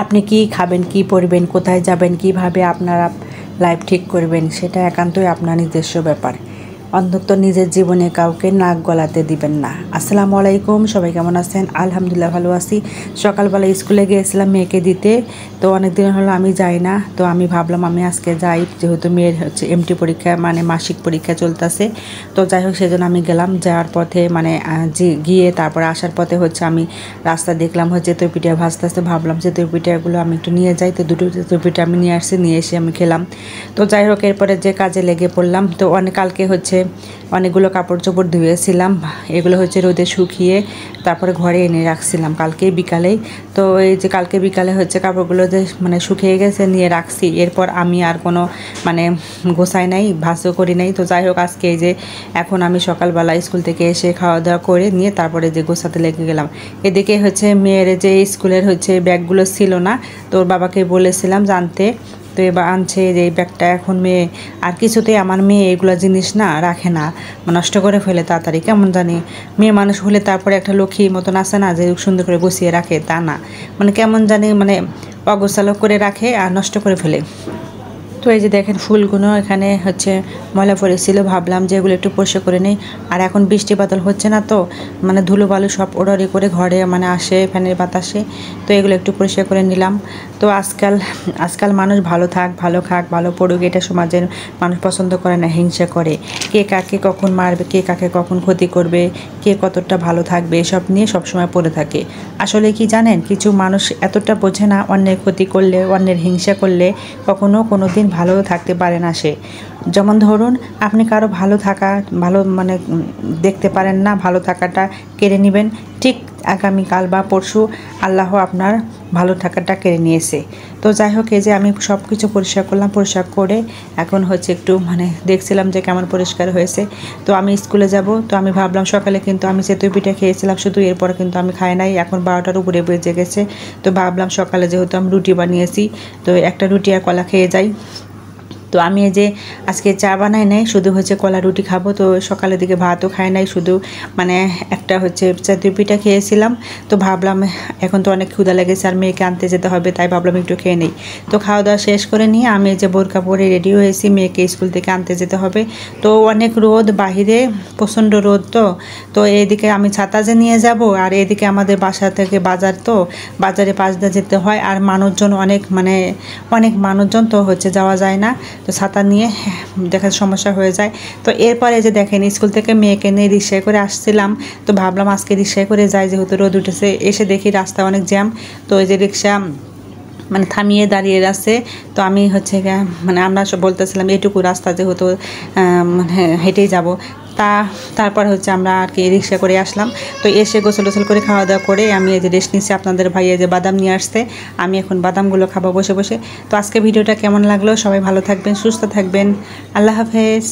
আপনি কি খাবেন, কি পরবেন, কোথায় যাবেন, কিভাবে আপনারা লাইফ ঠিক করবেন সেটা একান্তই আপনার নিজস্ব ব্যাপার। অন্তত নিজের জীবনে কাউকে নাক গলাতে দিবেন না। আসসালামু আলাইকুম, সবাই কেমন আছেন? আলহামদুলিল্লাহ ভালো আছি। সকালবেলা স্কুলে গিয়েছিলাম মেয়েকে দিতে, তো অনেক দিন হলো আমি যাই না, তো আমি ভাবলাম আমি আজকে যাই, যেহেতু মেয়ের হচ্ছে এমটি পরীক্ষা মানে মাসিক পরীক্ষা চলতেছে। তো যাই হোক সেজন্য আমি গেলাম। যাওয়ার পথে মানে গিয়ে তারপরে আসার পথে হচ্ছে আমি রাস্তা দেখলাম হচ্ছে তৈপিঠা ভাজতেছে, ভাবলাম যে তৈপিঠাগুলো আমি একটু নিয়ে যাই। তো দুটো তৈপিঠা আমি নিয়ে আসছি, নিয়ে এসে আমি খেলাম। তো যাই হোক এরপরে যে কাজে লেগে পড়লাম। তো কালকে হচ্ছে অনেকগুলো কাপড় চোপড় ধুয়েছিলাম, এগুলো হচ্ছে রোদে শুকিয়ে তারপরে ঘরে এনে রাখছিলাম কালকে বিকালেই। তো এই যে কালকে বিকালে হচ্ছে কাপড়গুলো যে মানে শুকিয়ে গেছে নিয়ে রাখছি, এরপর আমি আর কোনো মানে গোছাই নাই, ভাঁজও করি নাই। তো যাই হোক আজকে এই যে এখন আমি সকালবেলা স্কুল থেকে এসে খাওয়া দাওয়া করে নিয়ে তারপরে যে গোছাতে লেগে গেলাম। এদিকে হচ্ছে মেয়ের যে স্কুলের হচ্ছে ব্যাগগুলো ছিল না, তো ওর বাবাকে বলেছিলাম জানতে, তো এবার আনছে যে এই ব্যাগটা। এখন মেয়ে আর কিছুতেই আমার মেয়ে এগুলো জিনিস না রাখে না, নষ্ট করে ফেলে তাড়াতাড়ি, কেমন জানি। মেয়ে মানুষ হলে তারপরে একটা লক্ষ্মীর মতন আসে না যে সুন্দর করে গুছিয়ে রাখে, তা না, মানে কেমন জানি মানে অগোছালো করে রাখে আর নষ্ট করে ফেলে। তো এই যে দেখেন ফুলগুলো এখানে হচ্ছে ময়লা পড়েছিল, ভাবলাম যে এগুলো একটু পরিষ্কার করে নিই। আর এখন বৃষ্টি বাদল হচ্ছে না, তো মানে ধুলো বালু সব ওড়াড়ি করে ঘরে মানে আসে ফ্যানের বাতাসে, তো এগুলো একটু পরিষ্কার করে নিলাম। তো আজকাল মানুষ ভালো থাক, ভালো খাক, ভালো পড়ুক, এটা সমাজের মানুষ পছন্দ করে না, হিংসা করে। কে কাকে কখন মারবে, কে কাকে কখন ক্ষতি করবে, কে কতটা ভালো থাকবে, এসব নিয়ে সবসময় পড়ে থাকে। আসলে কি জানেন, কিছু মানুষ এতটা বোঝে না, অন্যের ক্ষতি করলে, অন্যের হিংসা করলে কখনো কোনো দিন ভালো থাকতে পারে না সে। যেমন ধরুন আপনি কারো ভালো মানে দেখতে পারেন না, ভালো থাকাটা কেড়ে নেবেন, ঠিক আগামীকাল বা পরশু আল্লাহ আপনার ভালো থাকাটা কেড়ে নিয়েছে। তো যাই হোক এই যে আমি সব কিছু পরিষ্কার করলাম, পরিষ্কার করে এখন হচ্ছে একটু মানে দেখছিলাম যে কেমন পরিষ্কার হয়েছে। তো আমি স্কুলে যাব, তো আমি ভাবলাম সকালে কিন্তু আমি চিতই পিঠা খেয়েছিলাম শুধু, এরপরে কিন্তু আমি খাই নাই, এখন 12টার উপরে বেজে গেছে। তো ভাবলাম সকালে যেহেতু আমি রুটি বানিয়েছি, তো একটা রুটি আর কলা খেয়ে যাই। তো আমি এই যে আজকে চা বানাই নাই, শুধু হচ্ছে কলা রুটি খাবো। তো সকালের দিকে ভাতও খাই নাই, শুধু মানে একটা হচ্ছে চিতই পিঠা খেয়েছিলাম। তো ভাবলাম এখন তো অনেক ক্ষুধা লেগেছে আর মেয়েকে আনতে যেতে হবে, তাই ভাবলাম একটু খেয়ে নেই। তো খাওয়া দাওয়া শেষ করে নিয়ে আমি এই যে বোরকা পরে রেডি হয়েছি, মেয়েকে স্কুল থেকে আনতে যেতে হবে। তো অনেক রোদ বাহিরে, প্রচণ্ড রোদ। তো এইদিকে আমি ছাতা যে নিয়ে যাব, আর এদিকে আমাদের বাসা থেকে বাজার, তো বাজারে পাশ দিয়ে যেতে হয়, আর মানুষজন অনেক মানুষজন, তো হচ্ছে যাওয়া যায় না, তো ছাতা নিয়ে দেখার সমস্যা হয়ে যায়। তো এরপরে যে দেখেন স্কুল থেকে মেয়েকে নিয়ে রিক্সায় করে আসছিলাম, তো ভাবলাম আজকে রিক্সায় করে যাই, যেহেতু রোদ উঠেছে। এসে দেখি রাস্তা অনেক জ্যাম, তো এই যে রিক্সা মানে থামিয়ে দাঁড়িয়ে আছে। তো আমি হচ্ছে মানে আমরা সব বলতেছিলাম এটুকু রাস্তা যেহেতু হেঁটেই যাব, তারপর হচ্ছে আমরা আর কি রিক্সা করে আসলাম। তো এসে গোসল টোসল করে খাওয়া দাওয়া করে আমি এই যে রেস্ট নিচ্ছি। আপনাদের ভাইয়া যে বাদাম নিয়ে আসছে, আমি এখন বাদামগুলো খাবো বসে বসে। তো আজকে ভিডিওটা কেমন লাগলো, সবাই ভালো থাকবেন, সুস্থ থাকবেন, আল্লাহ হাফেজ।